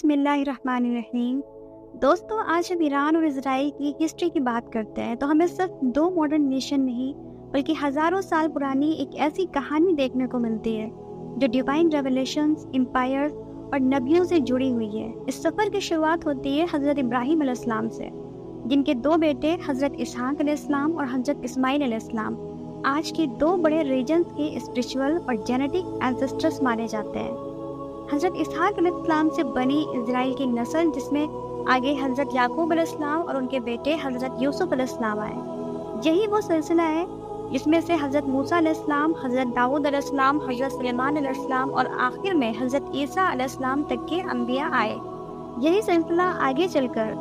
بسم اللہ الرحمن الرحیم۔ دوستو، آج ہم ایران اور اسرائیل کی ہسٹری کی بات کرتے ہیں تو ہمیں صرف دو ماڈرن نیشن نہیں بلکہ ہزاروں سال پرانی ایک ایسی کہانی دیکھنے کو ملتی ہے جو ڈیوائن ریولیشنز، امپائرز اور نبیوں سے جڑی ہوئی ہے۔ اس سفر کی شروعات ہوتی ہے حضرت ابراہیم علیہ السلام سے، جن کے دو بیٹے حضرت اسحاق علیہ السلام اور حضرت اسماعیل علیہ السلام آج کے دو بڑے ریجنز کے اسپریچول اور جینیٹک اینسسٹرز مانے جاتے ہیں۔ حضرت اسحاق علیہ السلام سے بنی اسرائیل کی نسل، جس میں آگے حضرت یعقوب علیہ السلام اور ان کے بیٹے حضرت یوسف علیہ السلام آئے۔ یہی وہ سلسلہ ہے جس میں سے حضرت موسیٰ علیہ السلام، حضرت داؤد علیہ السلام، حضرت سلیمان علیہ السلام اور آخر میں حضرت عیسیٰ علیہ السلام تک کے انبیاء آئے۔ یہی سلسلہ آگے چل کر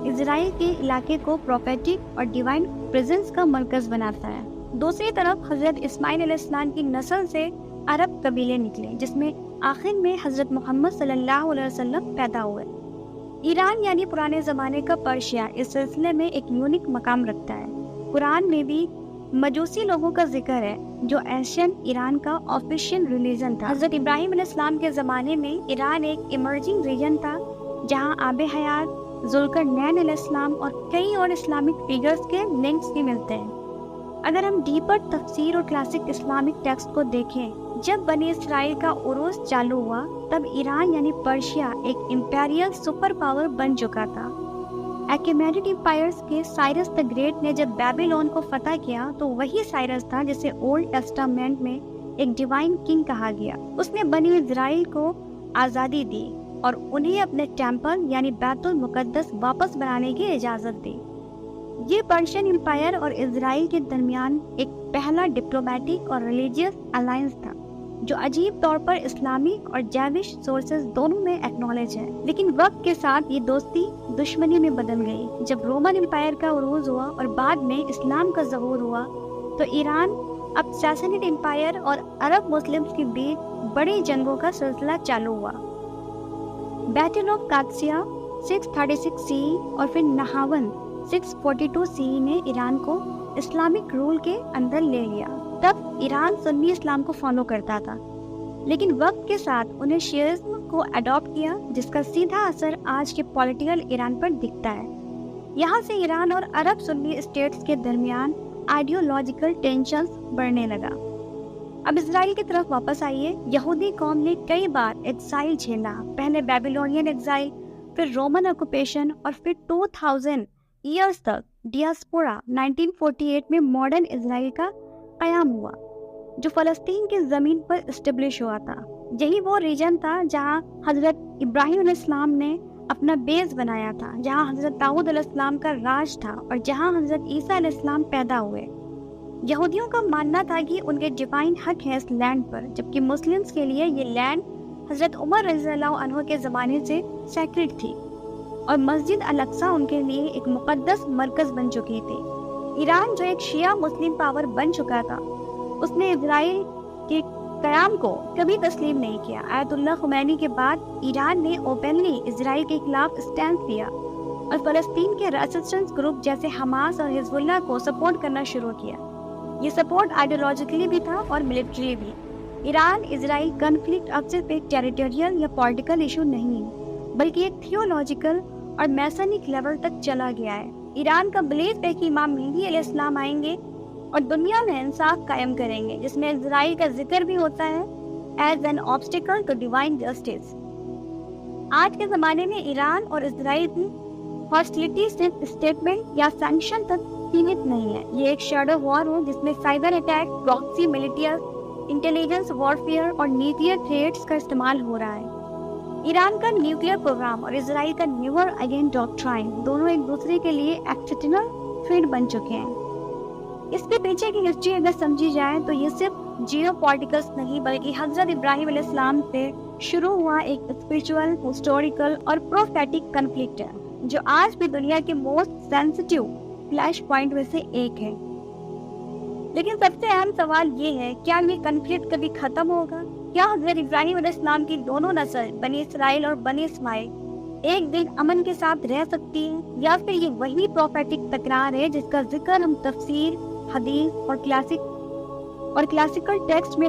اسرائیل کے علاقے کو پروفیٹک اور ڈیوائن پریزنس کا مرکز بناتا ہے۔ دوسری طرف حضرت اسماعیل علیہ السلام کی نسل سے عرب قبیلے نکلے، جس میں آخر میں حضرت محمد صلی اللہ علیہ وسلم پیدا ہوئے۔ ایران یعنی پرانے زمانے کا پرشیا اس سلسلے میں ایک یونیک مقام رکھتا ہے۔ قرآن میں بھی مجوسی لوگوں کا ذکر ہے جو ایشین ایران کا آفیشیل ریلیجن تھا۔ حضرت ابراہیم علیہ السلام کے زمانے میں ایران ایک ایمرجنگ ریجن تھا جہاں آب حیات، ذوالقرنین علیہ السلام اور کئی اور اسلامک فیگرز کے لنکس بھی ملتے ہیں۔ اگر ہم ڈیپر تفسیر اور کلاسک اسلامک ٹیکسٹ کو دیکھیں، جب بنی اسرائیل کا عروج چالو ہوا تب ایران یعنی پرشیا ایک امپیریل سپر پاور بن چکا تھا۔ ایکیمیڈیڈ امپائرز کے سائرس دی گریٹ نے جب بیبیلون کو فتح کیا تو وہی سائرس تھا جسے اولڈ ٹیسٹامنٹ میں ایک ڈیوائن کنگ کہا گیا۔ اس نے بنی اسرائیل کو آزادی دی اور انہیں اپنے ٹیمپل یعنی بیت المقدس واپس بنانے کی اجازت دی۔ یہ پرشین امپائر اور اسرائیل کے درمیان ایک پہلا ڈپلومیٹک اور ریلیجیس الائنس تھا جو عجیب طور پر اسلامک اور جیوش سورسز دونوں میں ایکنالج ہے، لیکن وقت کے ساتھ یہ دوستی دشمنی میں بدل گئی۔ جب رومن امپائر کا عروج ہوا اور بعد میں اسلام کا ظہور ہوا تو ایران اب ساسانیڈ امپائر اور عرب مسلمز کے بیچ بڑی جنگوں کا سلسلہ چالو ہوا۔ بیٹل آف قادسیہ 636 سی اور پھر نہاون 642 سی نے ایران کو اسلامک رول کے اندر لے لیا۔ تب ایران سنی اسلام کو فالو کرتا تھا، لیکن وقت کے ساتھ انہیں شیعزم کو اڈاپٹ کیا، جس کا سیدھا اثر آج کے پولیٹیکل ایران پر دکھتا ہے۔ یہاں سے ایران اور عرب سنی اسٹیٹس کے درمیان آئیڈیولوجیکل ٹینشنز بڑھنے لگا۔ اب اسرائیل کی طرف واپس آئیے۔ یہودی قوم نے کئی بار ایگزائل جھیلا، پہلے بیبیلونین ایگزائل، پھر رومن آکوپیشن اور پھر 2000 ایئرز تک ڈیاسپورا۔ 1948 میں ماڈرن اسرائیل کا قیام ہوا جو فلسطین کی زمین پر اسٹیبلش ہوا تھا۔ یہی وہ ریجن تھا جہاں حضرت ابراہیم علیہ السلام نے اپنا بیس بنایا تھا، جہاں حضرت داؤد علیہ السلام کا راج تھا اور جہاں حضرت عیسیٰ علیہ السلام پیدا ہوئے۔ یہودیوں کا ماننا تھا کہ ان کے ڈیوائن حق ہے اس لینڈ پر، جبکہ مسلمز کے لیے یہ لینڈ حضرت عمر رضی اللہ عنہ کے زمانے سے سیکرڈ تھی اور مسجد الاقصیٰ ان کے لیے ایک مقدس مرکز بن چکی تھی۔ ایران جو ایک شیعہ مسلم پاور بن چکا تھا، اس نے اسرائیل کے قیام کو کبھی تسلیم نہیں کیا۔ آیت اللہ خمینی کے بعد ایران نے اوپنلی اسرائیل کے خلاف اسٹینڈ لیا اور فلسطین کے ریسسٹنس گروپ جیسے حماس اور حزب اللہ کو سپورٹ کرنا شروع کیا۔ یہ سپورٹ آئیڈیولوجیکلی بھی تھا اور ملٹری بھی۔ ایران اسرائیل کنفلکٹ اب صرف ایک ٹیریٹوریل یا پولیٹیکل ایشو نہیں بلکہ ایک تھیولوجیکل اور میسنک لیول تک چلا گیا ہے۔ ایران کا بلیف ہے کہ امام مہدی علیہ السلام آئیں گے اور دنیا میں انصاف قائم کریں گے، جس میں اسرائیل کا ذکر بھی ہوتا ہے as an obstacle to divine justice. آج کے زمانے میں ایران اور اسرائیل کی ہاسٹیلٹی صرف اسٹیٹمنٹ یا سینکشن تک سیمت نہیں ہے، یہ ایک شیڈو وار ہے جس میں cyber attack, proxy military, intelligence warfare اور نیوکلیئر تھریٹس کا استعمال ہو رہا ہے۔ ایران کا نیوکلیئر پروگرام اور اسرائیل کا نیور اگین ڈاکٹرائن دونوں ایک دوسرے کے لیے ایکسٹرنل تھریٹ بن چکے ہیں۔ اس کے پیچھے کی ہسٹری اگر سمجھی جائے تو یہ صرف جیو پولیٹیکلس نہیں بلکہ حضرت ابراہیم علیہ السلام سے شروع ہوا ایک اسپریچول، ہسٹوریکل اور پروفیٹک کنفلکٹ ہے جو آج بھی دنیا کے موسٹ سینسٹیو فلیش پوائنٹ میں سے ایک ہے۔ لیکن سب سے اہم سوال یہ ہے، کیا یہ کنفلکٹ کبھی ختم ہوگا؟ کیا حضرت ابراہیم علیہ السلام کی دونوں نسل بنی اسرائیل اور بنی اسماعیل ایک دن امن کے ساتھ رہ سکتی ہے، یا پھر یہ وہی پروفیٹک تکرار ہے جس کا ذکر ہم تفسیر، حدیث اور کلاسیکل ٹیکسٹ میں